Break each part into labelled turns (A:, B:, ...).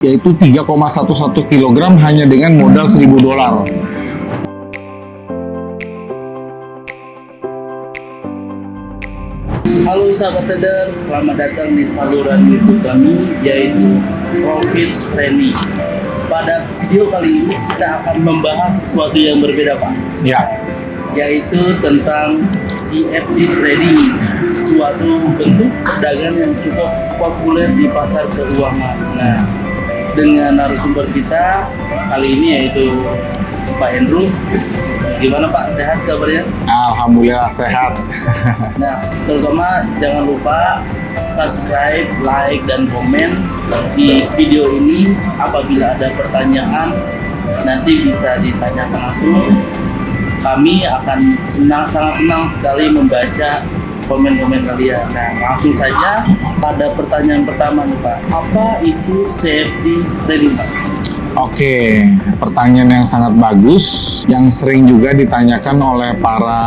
A: yaitu 3,11 kg hanya dengan modal $1.000.
B: Halo sahabat trader, selamat datang di saluran YouTube kami, yaitu Profit Training. Pada video kali ini kita akan membahas sesuatu yang berbeda, Pak.
A: Ya,
B: Yaitu tentang CFD trading, suatu bentuk perdagangan yang cukup populer di pasar keuangan. Nah, dengan narasumber kita kali ini yaitu Pak Andrew. Gimana Pak, sehat kabarnya?
A: alhamdulillah sehat.
B: Nah, terutama jangan lupa subscribe, like, dan komen di video ini. Apabila ada pertanyaan, nanti bisa ditanyakan langsung. Kami akan sangat senang sekali membaca komen-komen kalian. Nah, langsung saja pada pertanyaan pertama nih Pak. Apa itu CFD trading Pak?
A: Oke, pertanyaan yang sangat bagus, yang sering juga ditanyakan oleh para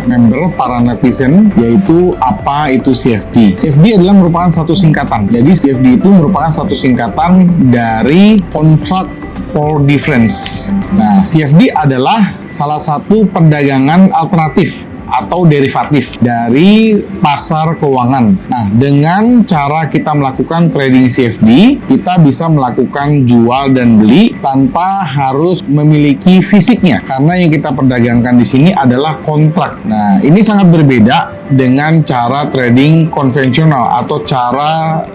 A: member, para netizen, yaitu apa itu CFD? CFD adalah merupakan satu singkatan. Jadi CFD itu merupakan satu singkatan dari Contract for Difference. Nah, CFD adalah salah satu perdagangan alternatif atau derivatif dari pasar keuangan. Nah, dengan cara kita melakukan trading CFD, kita bisa melakukan jual dan beli tanpa harus memiliki fisiknya, karena yang kita perdagangkan di sini adalah kontrak. Nah, ini sangat berbeda dengan cara trading konvensional atau cara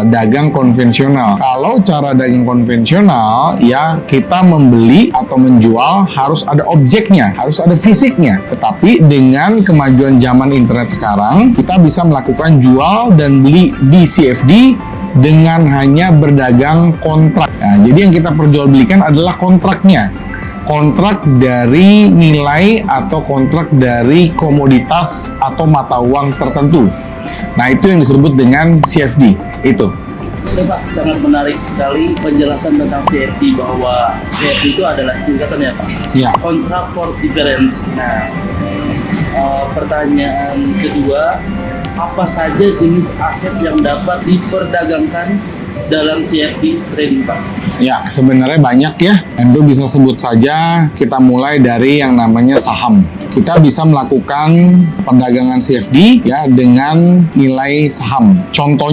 A: dagang konvensional. Kalau cara dagang konvensional, ya kita membeli atau menjual harus ada objeknya, harus ada fisiknya. Tetapi dengan kemajuan zaman internet sekarang, kita bisa melakukan jual dan beli di CFD dengan hanya berdagang kontrak. Nah, jadi yang kita perjualbelikan adalah kontraknya. Kontrak dari nilai atau kontrak dari komoditas atau mata uang tertentu. Nah, itu yang disebut dengan CFD. Itu.
B: Oke Pak, sangat menarik sekali penjelasan tentang CFD, bahwa CFD itu adalah singkatan ya Pak?
A: Ya.
B: Contract for Difference. Nah, pertanyaan kedua, apa saja jenis aset yang dapat diperdagangkan dalam CFD trading Pak?
A: Ya, sebenarnya banyak ya. Andrew bisa sebut saja, kita mulai dari yang namanya saham. Kita bisa melakukan perdagangan CFD ya dengan nilai saham. Contoh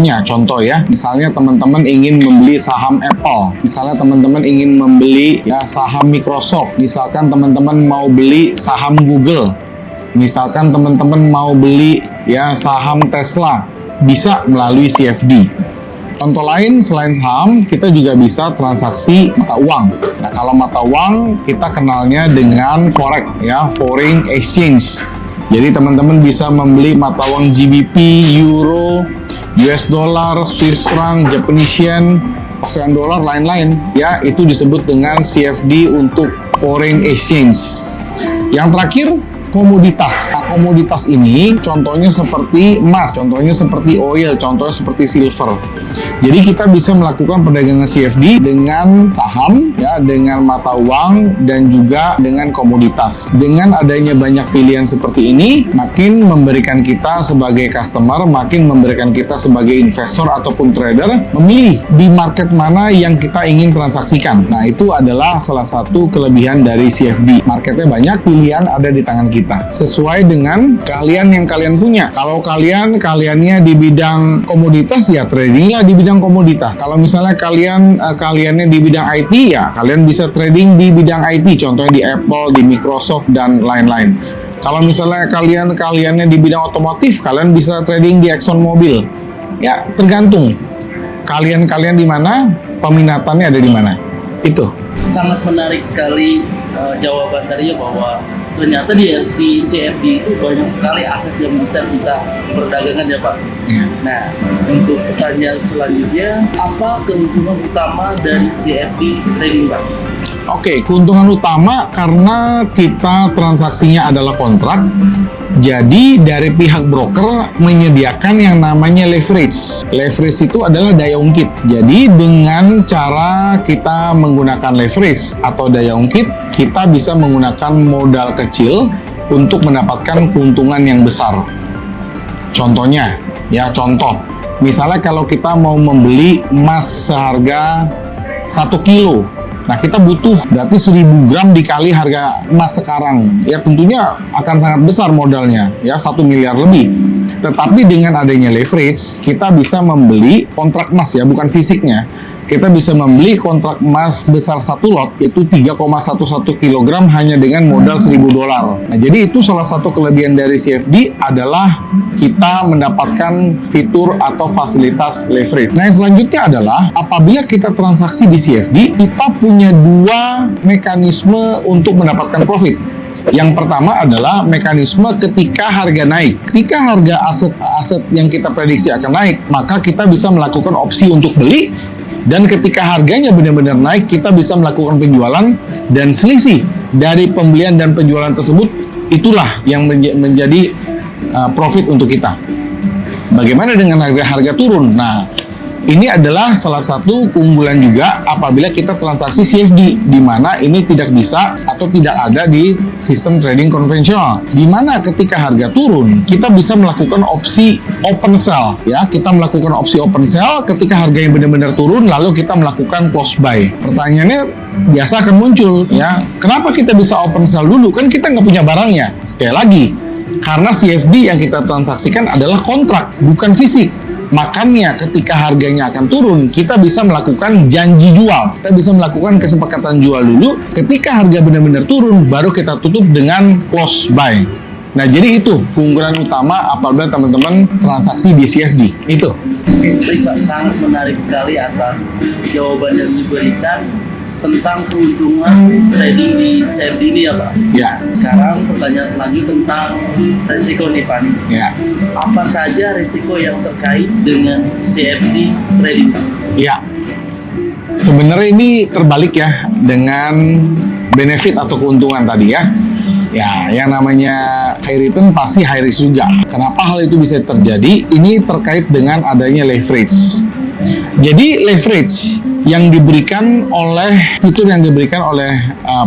A: ya, misalnya teman-teman ingin membeli saham Apple, misalnya teman-teman ingin membeli ya saham Microsoft, misalkan teman-teman mau beli saham Google, misalkan teman-teman mau beli ya saham Tesla, bisa melalui CFD. Contoh lain selain saham, kita juga bisa transaksi mata uang. Nah, kalau mata uang kita kenalnya dengan forex ya, foreign exchange. Jadi teman-teman bisa membeli mata uang GBP, Euro, US dollar, Swiss franc, Japanese yen, Australian dollar, lain-lain ya, itu disebut dengan CFD untuk foreign exchange. Yang terakhir, komoditas. Nah, komoditas ini contohnya seperti emas, contohnya seperti oil, contohnya seperti silver. Jadi kita bisa melakukan perdagangan CFD dengan saham, ya, dengan mata uang, dan juga dengan komoditas. Dengan adanya banyak pilihan seperti ini, makin memberikan kita sebagai customer, makin memberikan kita sebagai investor ataupun trader, memilih di market mana yang kita ingin transaksikan. Nah, itu adalah salah satu kelebihan dari CFD. Marketnya banyak, pilihan ada di tangan kita. Sesuai dengan keahlian yang kalian punya. Kalau kaliannya di bidang komoditas, ya tradinglah di bidang komoditas. Kalau misalnya kaliannya di bidang IT, ya kalian bisa trading di bidang IT, contohnya di Apple, di Microsoft, dan lain-lain. Kalau misalnya kaliannya di bidang otomotif, kalian bisa trading di Exxon Mobil. Ya, tergantung kalian di mana, peminatannya ada di mana. Itu.
B: Sangat menarik sekali jawaban tadi ya, bahwa ternyata di CFD itu banyak sekali aset yang bisa kita perdagangkan ya Pak. Nah, untuk pertanyaan selanjutnya, apa keuntungan utama dari CFD trading Pak?
A: Oke, keuntungan utama karena kita transaksinya adalah kontrak, jadi dari pihak broker menyediakan yang namanya leverage. Leverage itu adalah daya ungkit. Jadi dengan cara kita menggunakan leverage atau daya ungkit, kita bisa menggunakan modal kecil untuk mendapatkan keuntungan yang besar. Contohnya, misalnya kalau kita mau membeli emas seharga 1 kilo. Nah, kita butuh berarti 1000 gram dikali harga emas sekarang. Ya, tentunya akan sangat besar modalnya, ya 1 miliar lebih. Tetapi dengan adanya leverage, kita bisa membeli kontrak emas ya, bukan fisiknya. Kita bisa membeli kontrak emas besar 1 lot, itu 3,11 kilogram hanya dengan modal $1.000. Nah, jadi itu salah satu kelebihan dari CFD adalah kita mendapatkan fitur atau fasilitas leverage. Nah, yang selanjutnya adalah apabila kita transaksi di CFD, kita punya 2 mekanisme untuk mendapatkan profit. Yang pertama adalah mekanisme ketika harga naik. Ketika harga aset yang kita prediksi akan naik, maka kita bisa melakukan opsi untuk beli. Dan ketika harganya benar-benar naik, kita bisa melakukan penjualan, dan selisih dari pembelian dan penjualan tersebut itulah yang menjadi profit untuk kita. Bagaimana dengan harga turun? Nah, ini adalah salah satu keunggulan juga apabila kita transaksi CFD, di mana ini tidak bisa atau tidak ada di sistem trading konvensional. Di mana ketika harga turun, kita bisa melakukan opsi open sell. Ya, kita melakukan opsi open sell ketika harga yang benar-benar turun, lalu kita melakukan close buy. Pertanyaannya biasa akan muncul, ya, kenapa kita bisa open sell dulu? Kan kita nggak punya barangnya. Sekali lagi, karena CFD yang kita transaksikan adalah kontrak, bukan fisik. Makanya ketika harganya akan turun, kita bisa melakukan janji jual. Kita bisa melakukan kesepakatan jual dulu. Ketika harga benar-benar turun, baru kita tutup dengan close buy. Nah, jadi itu keunggulan utama apabila teman-teman transaksi di CFD. Itu.
B: Oke, baik Pak, sangat menarik sekali atas jawaban yang diberikan tentang keuntungan trading di CFD ini ya Pak.
A: Ya.
B: Sekarang pertanyaan selanjutnya tentang resiko nih Pak.
A: Ya.
B: Apa saja resiko yang terkait dengan CFD trading Pak?
A: Ya. Sebenarnya ini terbalik ya dengan benefit atau keuntungan tadi ya. Ya, yang namanya high return pasti high risk juga. Kenapa hal itu bisa terjadi? Ini terkait dengan adanya leverage. Jadi leverage yang diberikan oleh fitur yang diberikan oleh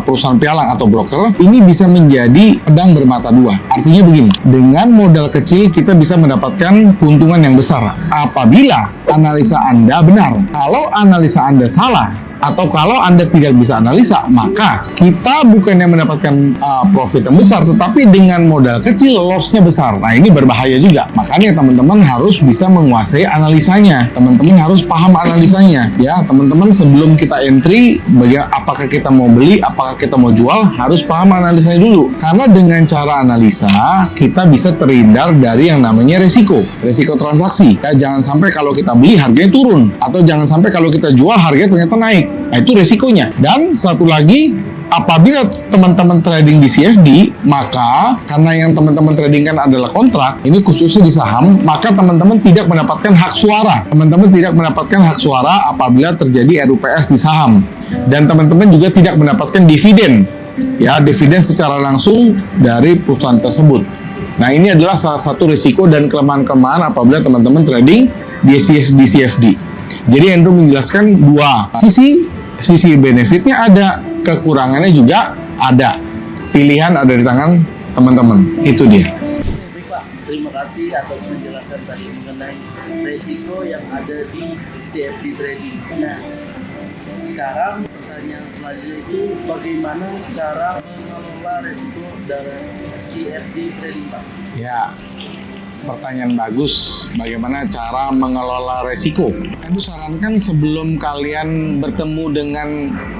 A: perusahaan pialang atau broker ini bisa menjadi pedang bermata dua. Artinya begini, dengan modal kecil kita bisa mendapatkan keuntungan yang besar apabila analisa Anda benar. Kalau analisa Anda salah atau kalau Anda tidak bisa analisa, maka kita bukannya mendapatkan profit yang besar, tetapi dengan modal kecil loss-nya besar. Nah, ini berbahaya juga. Makanya teman-teman harus bisa menguasai analisanya. Teman-teman harus paham analisanya. Ya, teman-teman sebelum kita entry, apakah kita mau beli, apakah kita mau jual, harus paham analisanya dulu. Karena dengan cara analisa, kita bisa terhindar dari yang namanya resiko transaksi. Ya, jangan sampai kalau kita beli harganya turun, atau jangan sampai kalau kita jual harganya ternyata naik. Nah, itu resikonya. Dan satu lagi, apabila teman-teman trading di CFD, maka karena yang teman-teman trading kan adalah kontrak, ini khususnya di saham, maka teman-teman tidak mendapatkan hak suara. Teman-teman tidak mendapatkan hak suara apabila terjadi RUPS di saham. Dan teman-teman juga tidak mendapatkan dividen. Ya, dividen secara langsung dari perusahaan tersebut. Nah, ini adalah salah satu risiko dan kelemahan-kelemahan apabila teman-teman trading di CFD. Jadi Andrew menjelaskan dua sisi benefitnya ada, kekurangannya juga ada. Pilihan ada di tangan teman-teman. Itu dia.
B: Baik Pak, terima kasih atas penjelasan tadi mengenai resiko yang ada di CFD trading. Nah, sekarang pertanyaan selanjutnya itu bagaimana cara mengelola resiko dari CFD trading Pak?
A: Ya. Pertanyaan bagus, bagaimana cara mengelola resiko? Aku sarankan sebelum kalian bertemu dengan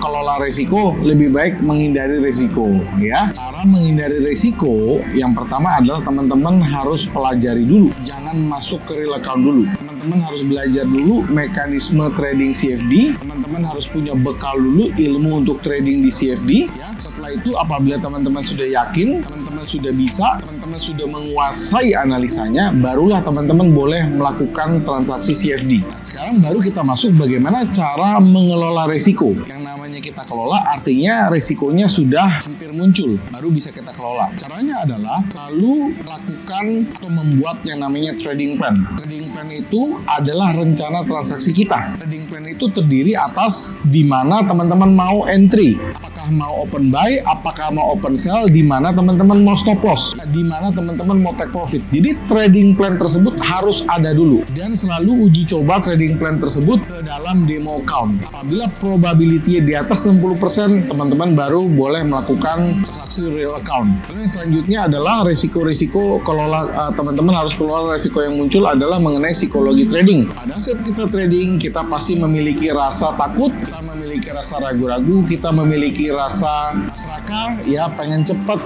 A: kelola resiko, lebih baik menghindari resiko, ya. Cara menghindari resiko, yang pertama adalah teman-teman harus pelajari dulu. Jangan masuk ke real account dulu. Teman-teman harus belajar dulu mekanisme trading CFD. Teman-teman harus punya bekal dulu ilmu untuk trading di CFD, ya. Setelah itu, apabila teman-teman sudah yakin, teman-teman sudah bisa, teman-teman sudah menguasai analisanya, barulah teman-teman boleh melakukan transaksi CFD. Nah, sekarang baru kita masuk bagaimana cara mengelola resiko. Yang namanya kita kelola artinya resikonya sudah hampir muncul, baru bisa kita kelola. Caranya adalah selalu melakukan atau membuat yang namanya trading plan. Trading plan itu adalah rencana transaksi kita. Trading plan itu terdiri atas di mana teman-teman mau entry. Apakah apakah mau open buy, apakah mau open sell, di mana teman-teman mau stop loss, di mana teman-teman mau take profit. Jadi trading plan tersebut harus ada dulu, dan selalu uji coba trading plan tersebut ke dalam demo account. Apabila probability di atas 60%, teman-teman baru boleh melakukan transaksi real account. Lalu yang selanjutnya adalah risiko-risiko kelola, teman-teman harus kelola risiko yang muncul adalah mengenai psikologi trading. Pada saat kita trading, kita pasti memiliki rasa takut, kita memiliki rasa ragu-ragu, kita memiliki rasa serakah, ya pengen cepat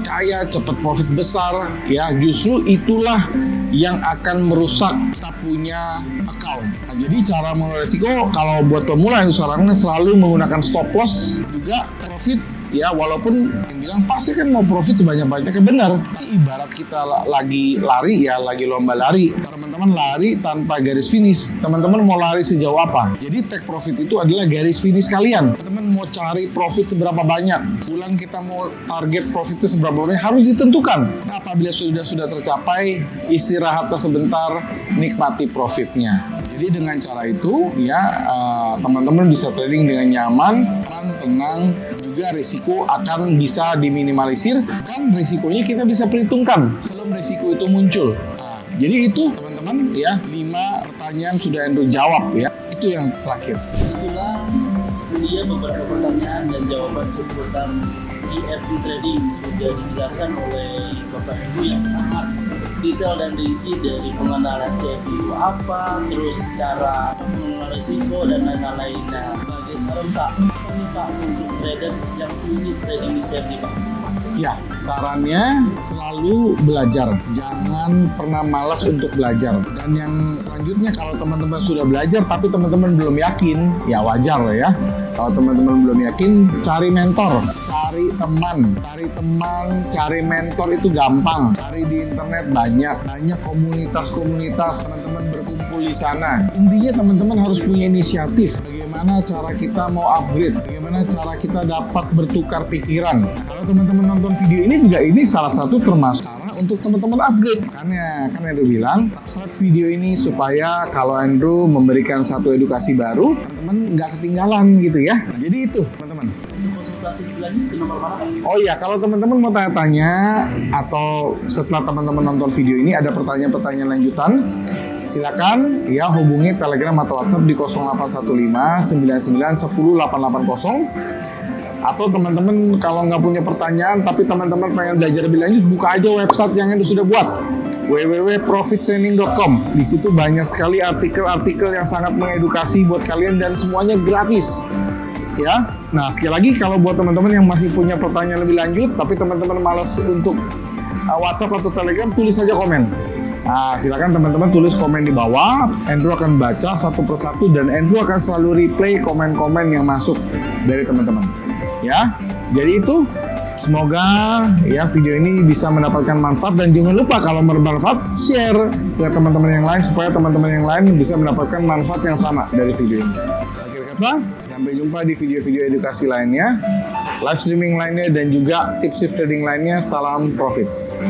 A: kaya, cepat profit besar, ya justru itulah yang akan merusak kita punya account. Nah, jadi cara mengelola risiko kalau buat pemula yang sarannya selalu menggunakan stop loss, juga profit. Ya, walaupun yang bilang pasti kan mau profit sebanyak-banyaknya, benar. Tapi ibarat kita lagi lari, ya lagi lomba lari. Teman-teman lari tanpa garis finish. Teman-teman mau lari sejauh apa? Jadi take profit itu adalah garis finish kalian. Teman-teman mau cari profit seberapa banyak? Bulan kita mau target profit itu seberapa banyak harus ditentukan. Nah, apabila sudah tercapai, istirahatlah sebentar, nikmati profitnya. Jadi dengan cara itu, ya teman-teman bisa trading dengan nyaman, tenang, juga risiko akan bisa diminimalisir, dan risikonya kita bisa perhitungkan sebelum risiko itu muncul. Nah, jadi itu teman-teman ya, 5 pertanyaan sudah Andrew jawab ya. Itu yang terakhir.
B: Itulah dia beberapa pertanyaan dan jawaban seputar CFD trading sudah dijelaskan oleh Bapak Ibu yang sangat detail dan rinci, dari pengenalan CFD itu apa, terus cara mengelola risiko dan lain-lain. Nah, sebagai saran Pak, apa nih Pak untuk trader yang ingin trading di CFD Pak?
A: Ya, sarannya selalu belajar. Jangan pernah malas untuk belajar. Dan yang selanjutnya, kalau teman-teman sudah belajar tapi teman-teman belum yakin, ya wajar lah ya. Kalau teman-teman belum yakin, cari mentor, cari teman, cari mentor itu gampang. Cari di internet banyak komunitas-komunitas, teman-teman berkumpul di sana. Intinya teman-teman harus punya inisiatif. Bagaimana cara kita mau upgrade, bagaimana cara kita dapat bertukar pikiran. Kalau teman-teman nonton video ini juga, ini salah satu termasuk cara untuk teman-teman upgrade. Makanya kan Andrew bilang, subscribe video ini supaya kalau Andrew memberikan satu edukasi baru, teman-teman nggak ketinggalan gitu ya. Nah, jadi itu teman-teman.
B: Konsultasi lagi ke nomor mana Pak?
A: Oh iya, kalau teman-teman mau tanya-tanya atau setelah teman-teman nonton video ini ada pertanyaan-pertanyaan lanjutan, silakan ya hubungi Telegram atau WhatsApp di 0815 99 10 880. Atau teman-teman kalau nggak punya pertanyaan tapi teman-teman pengen belajar lebih lanjut, buka aja website yang Anda sudah buat, www.profittraining.com. Di situ banyak sekali artikel-artikel yang sangat mengedukasi buat kalian dan semuanya gratis. Ya, nah sekali lagi kalau buat teman-teman yang masih punya pertanyaan lebih lanjut tapi teman-teman malas untuk WhatsApp atau Telegram, tulis saja komen. Nah, silakan teman-teman tulis komen di bawah. Andrew akan baca satu persatu dan Andrew akan selalu replay komen-komen yang masuk dari teman-teman. Ya, jadi itu. Semoga ya video ini bisa mendapatkan manfaat, dan jangan lupa kalau bermanfaat share ke teman-teman yang lain supaya teman-teman yang lain bisa mendapatkan manfaat yang sama dari video ini. Akhir kata, sampai jumpa di video-video edukasi lainnya, live streaming lainnya, dan juga tips-tips trading lainnya. Salam profits.